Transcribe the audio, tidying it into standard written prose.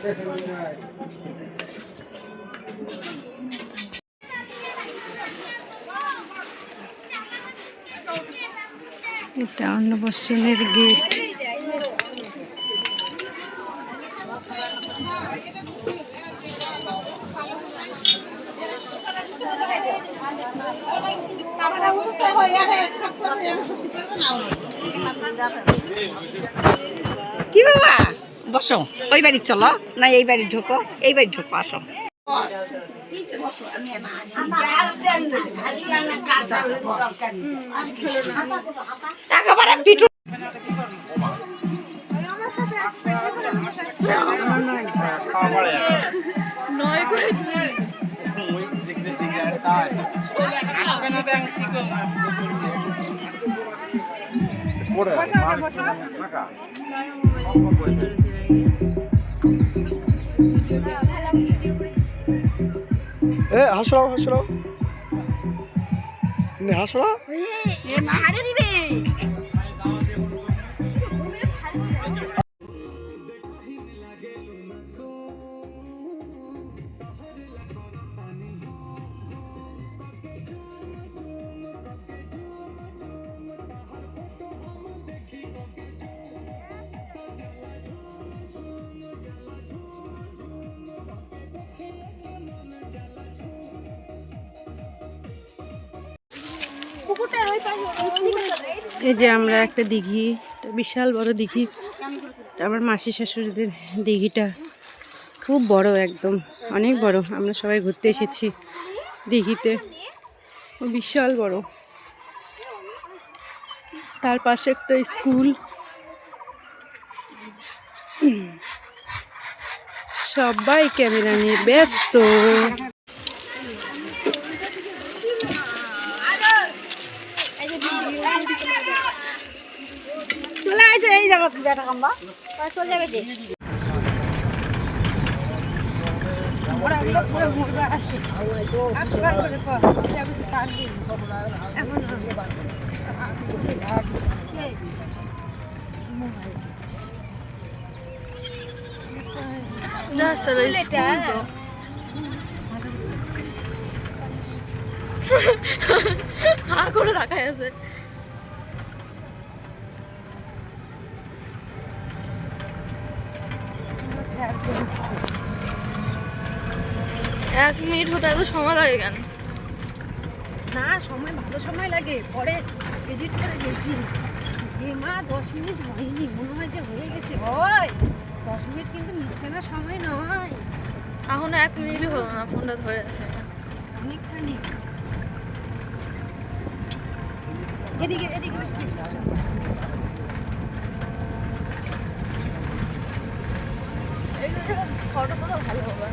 এটা অন্নপ্রাশনের গেট। কি বাবা বসো, ওই বাড়ি চলো না এই বাড়ি ঢোকো, এই বাড়ি ঢোকো, আসো। হাসড়াও হাসড়াও হাসড়া ছাড়ে দিবে। এই যে আমরা একটা দিঘি, বিশাল বড় দিঘি, তারপর মাসি শাশুড়িদের দিঘিটা খুব বড়, একদম অনেক বড়। আমরা সবাই ঘুরতে এসেছি দিঘিতে, বিশাল বড়। তার পাশে একটা স্কুল, সবাই ক্যামেরা নিয়ে ব্যস্ত। চলে আসছে এই জায়গা বেটা কাম্বা চলে যাবে যে করে রাখা আছে। এক মিনিট হতে এত সময় লাগে কেন? না সময় ভালো সময় লাগে, পরে এডিট করে দেখি যে মা 10 মিনিট হয়নি, মনে হয় যে হয়ে গেছে। হয় 10 মিনিট কিন্তু মিশছে না, সময় নয়। এখন 1 মিনিটই হলো না, ফোনটা ধরে আছে অনেকখানি। এদিকে এদিকে বৃষ্টি ফটো তোলা ভালো হবে।